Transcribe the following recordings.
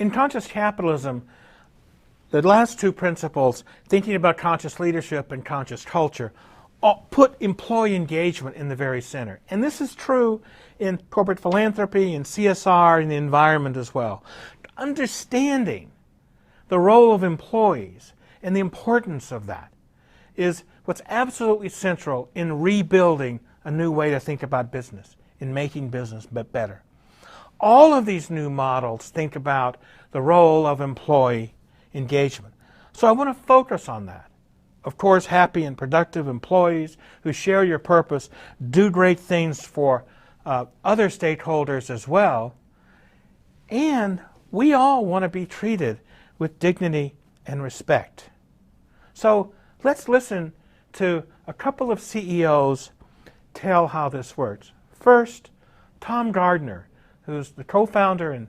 In conscious capitalism, the last two principles, thinking about conscious leadership and conscious culture, put employee engagement in the very center. And this is true in corporate philanthropy, in CSR, and the environment as well. Understanding the role of employees and the importance of that is what's absolutely central in rebuilding a new way to think about business, in making business better. All of these new models think about the role of employee engagement. So I want to focus on that. Of course, happy and productive employees who share your purpose do great things for other stakeholders as well. And we all want to be treated with dignity and respect. So let's listen to a couple of CEOs tell how this works. First, Tom Gardner, who's the co-founder and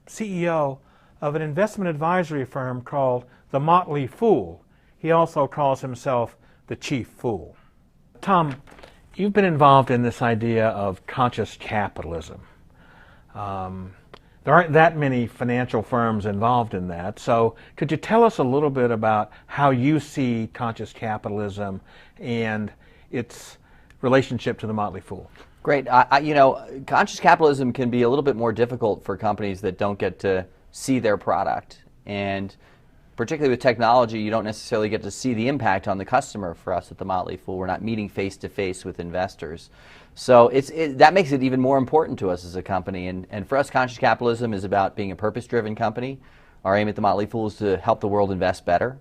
CEO of an investment advisory firm called The Motley Fool. He also calls himself the Chief Fool. Tom, you've been involved in this idea of conscious capitalism. There aren't that many financial firms involved in that, so could you tell us a little bit about how you see conscious capitalism and its relationship to the Motley Fool? Great. Conscious capitalism can be a little bit more difficult for companies that don't get to see their product. And particularly with technology, you don't necessarily get to see the impact on the customer. For us at the Motley Fool, we're not meeting face-to-face with investors. So that makes it even more important to us as a company. And for us, conscious capitalism is about being a purpose-driven company. Our aim at the Motley Fool is to help the world invest better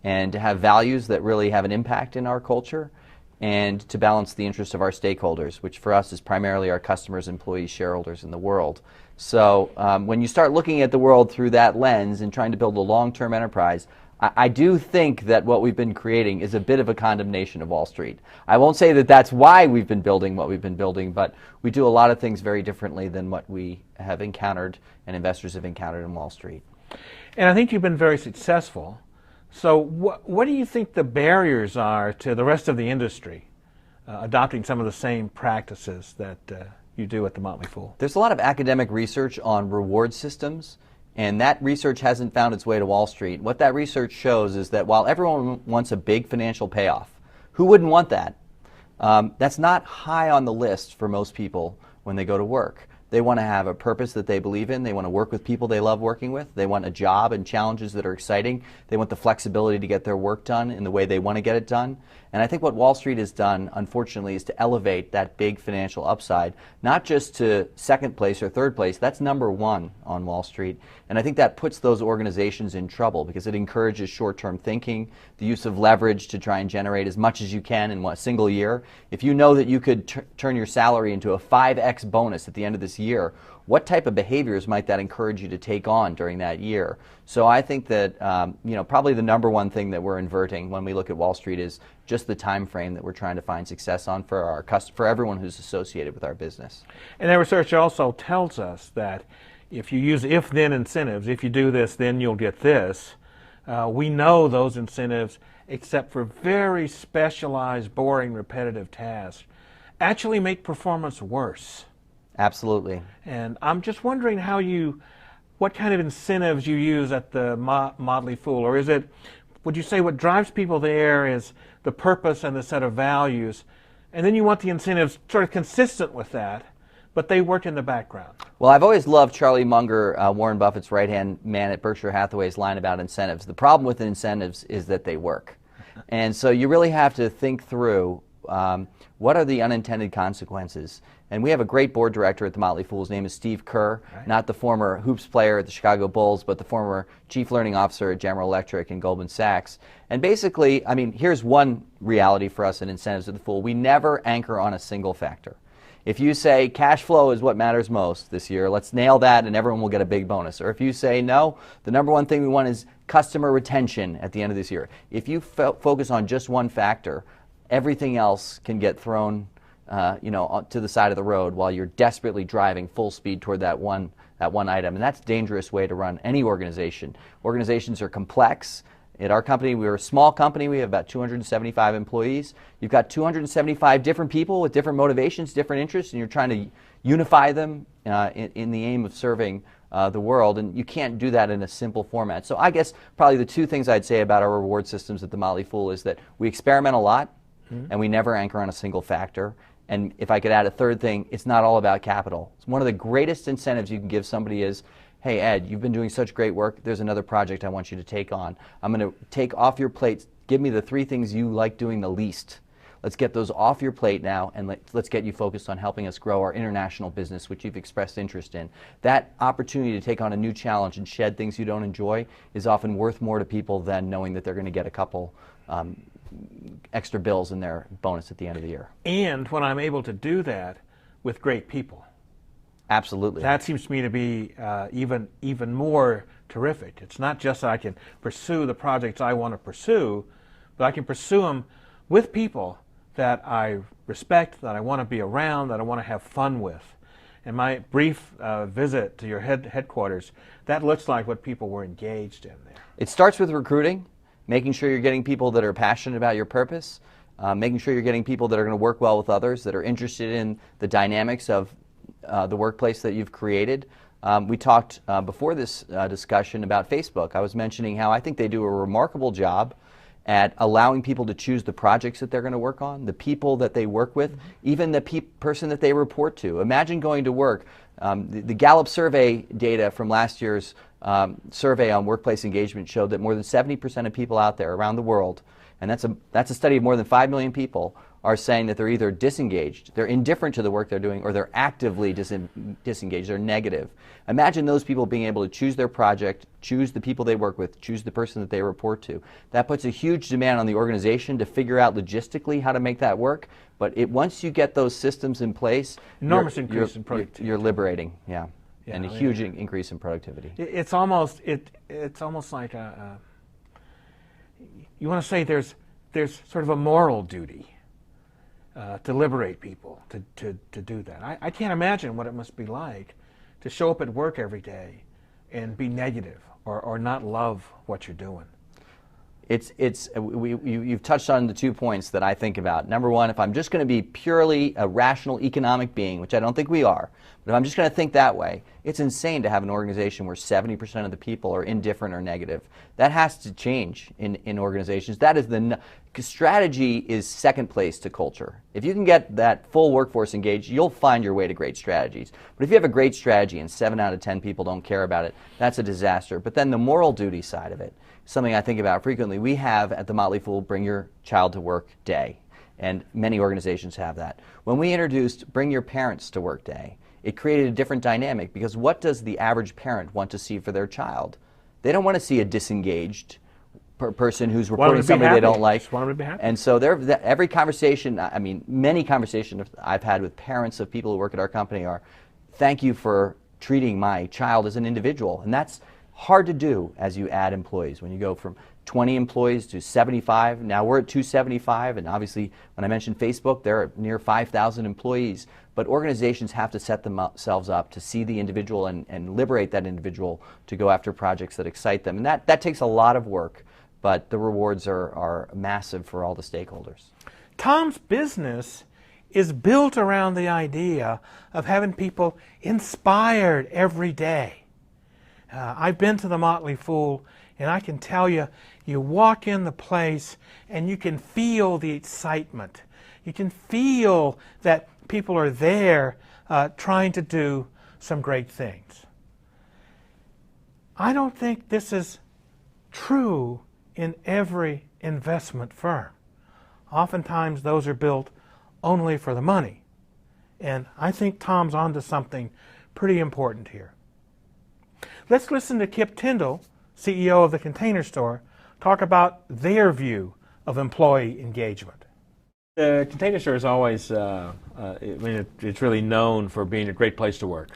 and to have values that really have an impact in our culture, and to balance the interests of our stakeholders, which for us is primarily our customers, employees, shareholders in the world. So when you start looking at the world through that lens and trying to build a long-term enterprise, I do think that what we've been creating is a bit of a condemnation of Wall Street. I won't say that that's why we've been building what we've been building, but we do a lot of things very differently than what we have encountered and investors have encountered in Wall Street. And I think you've been very successful. So what do you think the barriers are to the rest of the industry adopting some of the same practices that you do at the Motley Fool? There's a lot of academic research on reward systems, and that research hasn't found its way to Wall Street. What that research shows is that while everyone wants a big financial payoff, who wouldn't want that? That's not high on the list for most people when they go to work. They want to have a purpose that they believe in. They want to work with people they love working with. They want a job and challenges that are exciting. They want the flexibility to get their work done in the way they want to get it done. And I think what Wall Street has done, unfortunately, is to elevate that big financial upside, not just to second place or third place. That's number one on Wall Street. And I think that puts those organizations in trouble because it encourages short-term thinking, the use of leverage to try and generate as much as you can in a single year. If you know that you could turn your salary into a 5x bonus at the end of this year, what type of behaviors might that encourage you to take on during that year? So I think that probably the number one thing that we're inverting when we look at Wall Street is just the time frame that we're trying to find success on for for everyone who's associated with our business. And that research also tells us that if you use if-then incentives, if you do this, then you'll get this. We know those incentives, except for very specialized, boring, repetitive tasks, actually make performance worse. Absolutely. And I'm just wondering what kind of incentives you use at the Motley Fool, or would you say what drives people there is the purpose and the set of values, and then you want the incentives sort of consistent with that, but they work in the background? Well, I've always loved Charlie Munger, Warren Buffett's right-hand man at Berkshire Hathaway's line about incentives. The problem with incentives is that they work. And so you really have to think through what are the unintended consequences. And we have a great board director at the Motley Fool. His name is Steve Kerr, right. Not the former hoops player at the Chicago Bulls, but the former chief learning officer at General Electric and Goldman Sachs. And basically, here's one reality for us in incentives at the Fool. We never anchor on a single factor. If you say cash flow is what matters most this year, let's nail that and everyone will get a big bonus. Or if you say no, the number one thing we want is customer retention at the end of this year. If you focus on just one factor, everything else can get thrown to the side of the road while you're desperately driving full speed toward that one item. And that's a dangerous way to run any organization. Organizations are complex. At our company, we're a small company. We have about 275 employees. You've got 275 different people with different motivations, different interests, and you're trying to unify them in the aim of serving the world, and you can't do that in a simple format. So I guess probably the two things I'd say about our reward systems at the Motley Fool is that we experiment a lot, and we never anchor on a single factor. And if I could add a third thing, it's not all about capital. It's one of the greatest incentives you can give somebody is, hey Ed, you've been doing such great work, there's another project I want you to take on. I'm going to take off your plate, give me the 3 things you like doing the least. Let's get those off your plate now, and let's get you focused on helping us grow our international business, which you've expressed interest in. That opportunity to take on a new challenge and shed things you don't enjoy is often worth more to people than knowing that they're going to get a couple extra bills in their bonus at the end of the year. And when I'm able to do that with great people. Absolutely. That seems to me to be even more terrific. It's not just that I can pursue the projects I want to pursue, but I can pursue them with people that I respect, that I want to be around, that I want to have fun with. And my brief visit to your headquarters, that looks like what people were engaged in there. It starts with recruiting, making sure you're getting people that are passionate about your purpose, making sure you're getting people that are going to work well with others, that are interested in the dynamics of the workplace that you've created. We talked before this discussion about Facebook. I was mentioning how I think they do a remarkable job at allowing people to choose the projects that they're going to work on, the people that they work with, even the person that they report to. Imagine going to work. The Gallup survey data from last year's survey on workplace engagement showed that more than 70% of people out there around the world, and that's a study of more than 5 million people, are saying that they're either disengaged, they're indifferent to the work they're doing, or they're actively disengaged, they're negative. Imagine those people being able to choose their project, choose the people they work with, choose the person that they report to. That puts a huge demand on the organization to figure out logistically how to make that work, but once you get those systems in place, enormous increase in productivity. You're liberating, and a huge increase in productivity. It's almost like you want to say there's sort of a moral duty to liberate people, to do that. I can't imagine what it must be like to show up at work every day and be negative or not love what you're doing. You've touched on the 2 points that I think about. Number one, if I'm just going to be purely a rational economic being, which I don't think we are, but if I'm just going to think that way, it's insane to have an organization where 70% of the people are indifferent or negative. That has to change in organizations. That is strategy is second place to culture. If you can get that full workforce engaged, you'll find your way to great strategies. But if you have a great strategy and 7 out of 10 people don't care about it, that's a disaster. But then the moral duty side of it, something I think about frequently. We have at the Motley Fool Bring Your Child to Work Day, and many organizations have that. When we introduced Bring Your Parents to Work Day, it created a different dynamic, because what does the average parent want to see for their child? They don't want to see a disengaged person who's reporting somebody they don't like. Just want them to be happy. And so every conversation, I mean, many conversations I've had with parents of people who work at our company are, thank you for treating my child as an individual. And that's hard to do as you add employees. When you go from 20 employees to 75, now we're at 275, and obviously when I mentioned Facebook, they're near 5,000 employees. But organizations have to set themselves up to see the individual and liberate that individual to go after projects that excite them. And that takes a lot of work, but the rewards are massive for all the stakeholders. Tom's business is built around the idea of having people inspired every day. I've been to the Motley Fool, and I can tell you, you walk in the place and you can feel the excitement. You can feel that people are there trying to do some great things. I don't think this is true in every investment firm. Oftentimes those are built only for the money. And I think Tom's onto something pretty important here. Let's listen to Kip Tyndall, CEO of the Container Store, talk about their view of employee engagement. The Container Store is always, it's really known for being a great place to work.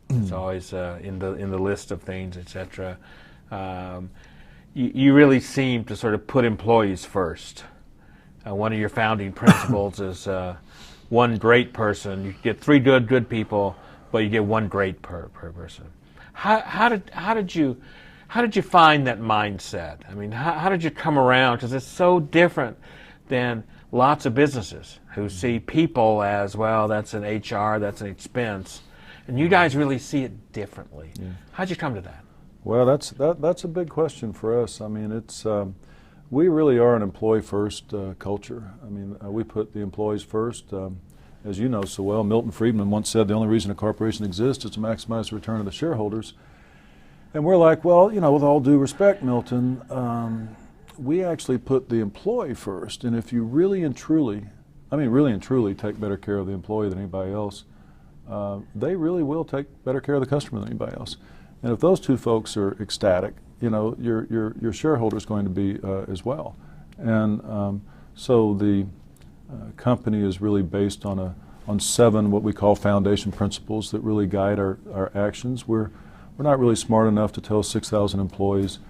It's always in the list of things, etc. You really seem to sort of put employees first. One of your founding principles is one great person. You get 3 good people, but you get 1 great per person. How did you find that mindset? I mean, how did you come around? Because it's so different than lots of businesses who see people as, well, that's an HR, that's an expense, And you guys really see it differently. Yeah. How'd you come to that? Well, that's a big question for us. I mean, it's we really are an employee-first culture. I mean, we put the employees first. As you know so well, Milton Friedman once said the only reason a corporation exists is to maximize the return of the shareholders. And we're like, well, you know, with all due respect, Milton, we actually put the employee first. And if you really and truly, I mean really and truly take better care of the employee than anybody else, they really will take better care of the customer than anybody else. And if those two folks are ecstatic, you know, your shareholder is going to be as well. And so the company is really based on 7 what we call foundation principles that really guide our actions. We're not really smart enough to tell 6,000 employees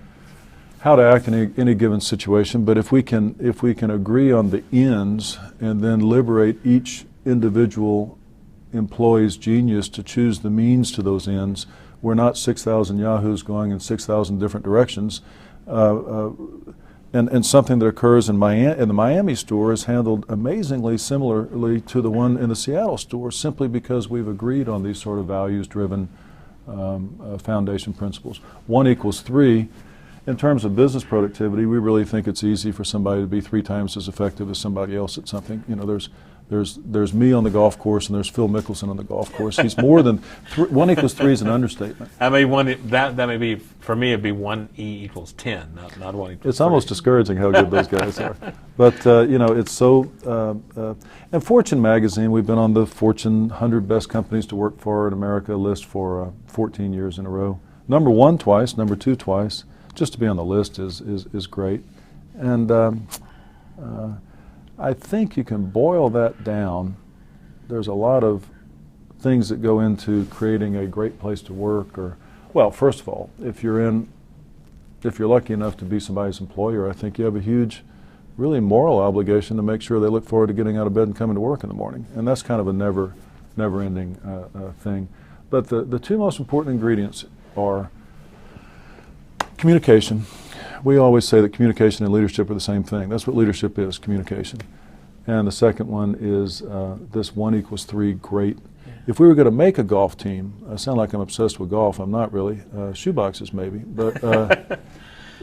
how to act in any given situation, but if we can agree on the ends and then liberate each individual employee's genius to choose the means to those ends, we're not 6,000 yahoos going in 6,000 different directions. And something that occurs in the Miami store is handled amazingly similarly to the one in the Seattle store, simply because we've agreed on these sort of values-driven foundation principles. 1 equals 3. In terms of business productivity, we really think it's easy for somebody to be 3 times as effective as somebody else at something. You know, there's me on the golf course and there's Phil Mickelson on the golf course. He's more than 1 equals 3 is an understatement. I mean, that may be, for me, it'd be 1 E equals 10, not 1 equals It's 3. almost discouraging how good those guys are. But you know, it's so. And Fortune magazine, we've been on the Fortune 100 best companies to work for in America list for 14 years in a row. Number 1 twice, number 2 twice. Just to be on the list is great. And I think you can boil that down. There's a lot of things that go into creating a great place to work. Or, well, first of all, if you're lucky enough to be somebody's employer, I think you have a huge, really moral obligation to make sure they look forward to getting out of bed and coming to work in the morning. And that's kind of a never-ending thing. But the 2 most important ingredients are communication. We always say that communication and leadership are the same thing. That's what leadership is, communication. And the second one is this 1 equals 3 great. If we were going to make a golf team, I sound like I'm obsessed with golf. I'm not really. Shoeboxes maybe. But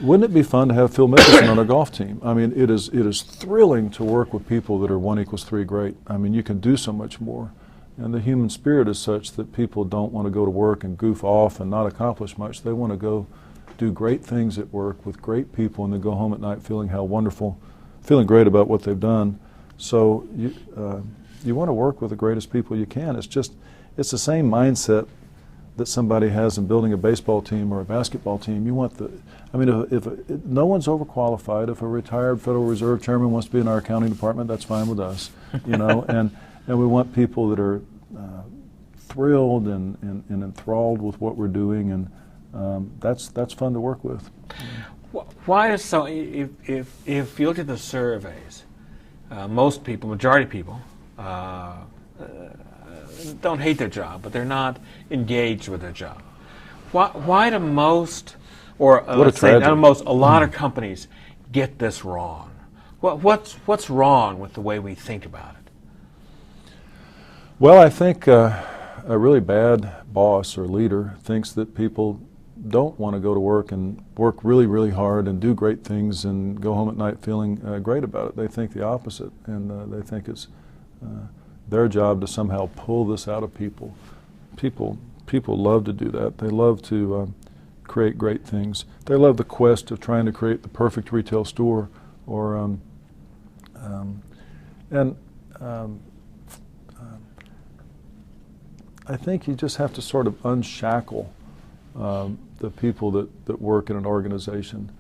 wouldn't it be fun to have Phil Mickelson on our golf team? I mean, it is thrilling to work with people that are 1 equals 3 great. I mean, you can do so much more. And the human spirit is such that people don't want to go to work and goof off and not accomplish much. They want to go do great things at work with great people and then go home at night feeling feeling great about what they've done. So you want to work with the greatest people you can. It's the same mindset that somebody has in building a baseball team or a basketball team. You want if no one's overqualified. If a retired Federal Reserve chairman wants to be in our accounting department, that's fine with us, you know. and we want people that are thrilled and enthralled with what we're doing, and that's fun to work with. Why is so? If you look at the surveys, most people, majority of people, don't hate their job, but they're not engaged with their job. Why do most, or let's say not most, a lot of companies get this wrong? What's wrong with the way we think about it? Well, I think a really bad boss or leader thinks that people don't want to go to work and work really, really hard and do great things and go home at night feeling great about it. They think the opposite, and they think it's their job to somehow pull this out of people. People love to do that. They love to create great things. They love the quest of trying to create the perfect retail store, or I think you just have to sort of unshackle the people that work in an organization.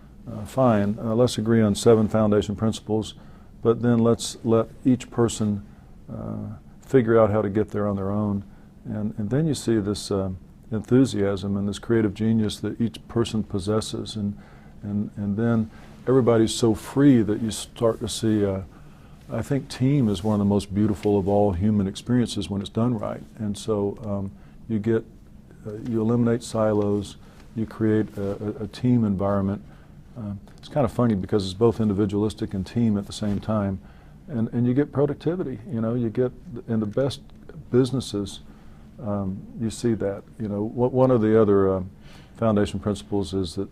Fine, let's agree on 7 foundation principles, but then let's let each person figure out how to get there on their own. And then you see this enthusiasm and this creative genius that each person possesses, and then everybody's so free that you start to see, I think team is one of the most beautiful of all human experiences when it's done right. And so you eliminate silos, you create a team environment. It's kind of funny because it's both individualistic and team at the same time, and you get productivity. You know, you get in the best businesses, you see that. One of the other foundation principles is that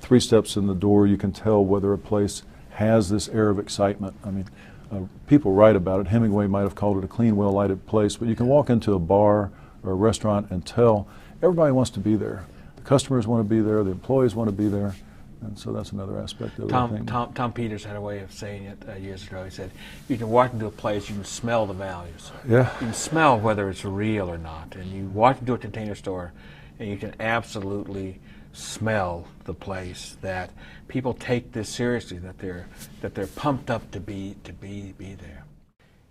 3 steps in the door, you can tell whether a place has this air of excitement. I mean, people write about it. Hemingway might have called it a clean, well-lighted place, but you can walk into a bar or a restaurant and tell everybody wants to be there. The customers want to be there, the employees want to be there, and so that's another aspect of it. Tom Peters had a way of saying it years ago. He said, you can walk into a place, you can smell the values. Yeah. You can smell whether it's real or not. And you walk into a Container Store and you can absolutely smell the place, that people take this seriously, that they're pumped up to be there.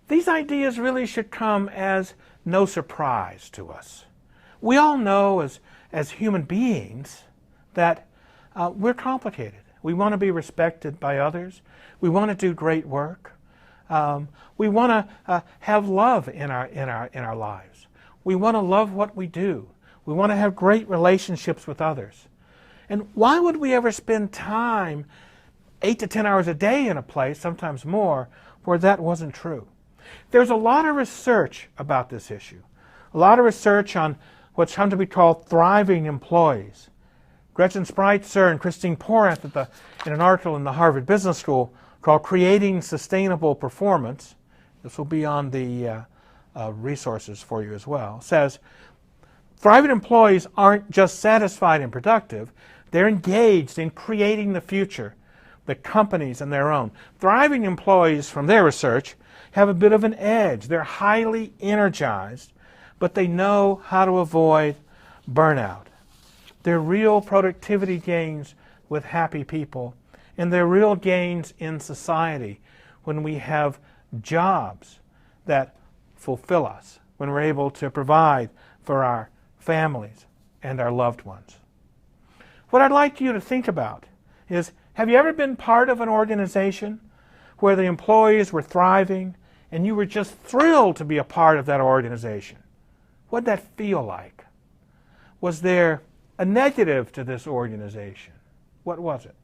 These ideas really should come as no surprise to us. We all know as human beings that we're complicated. We want to be respected by others. We want to do great work. We want to have love in our lives. We want to love what we do. We want to have great relationships with others. And why would we ever spend time 8 to 10 hours a day in a place, sometimes more, where that wasn't true? There's a lot of research about this issue. A lot of research on what's come to be called thriving employees. Gretchen Spreitzer and Christine Porath in an article in the Harvard Business School called Creating Sustainable Performance, this will be on the resources for you as well, says thriving employees aren't just satisfied and productive, they're engaged in creating the future, the companies and their own. Thriving employees, from their research, have a bit of an edge. They're highly energized, but they know how to avoid burnout. There are real productivity gains with happy people, and there are real gains in society when we have jobs that fulfill us, when we're able to provide for our families and our loved ones. What I'd like you to think about is, have you ever been part of an organization where the employees were thriving and you were just thrilled to be a part of that organization? What did that feel like? Was there a negative to this organization? What was it?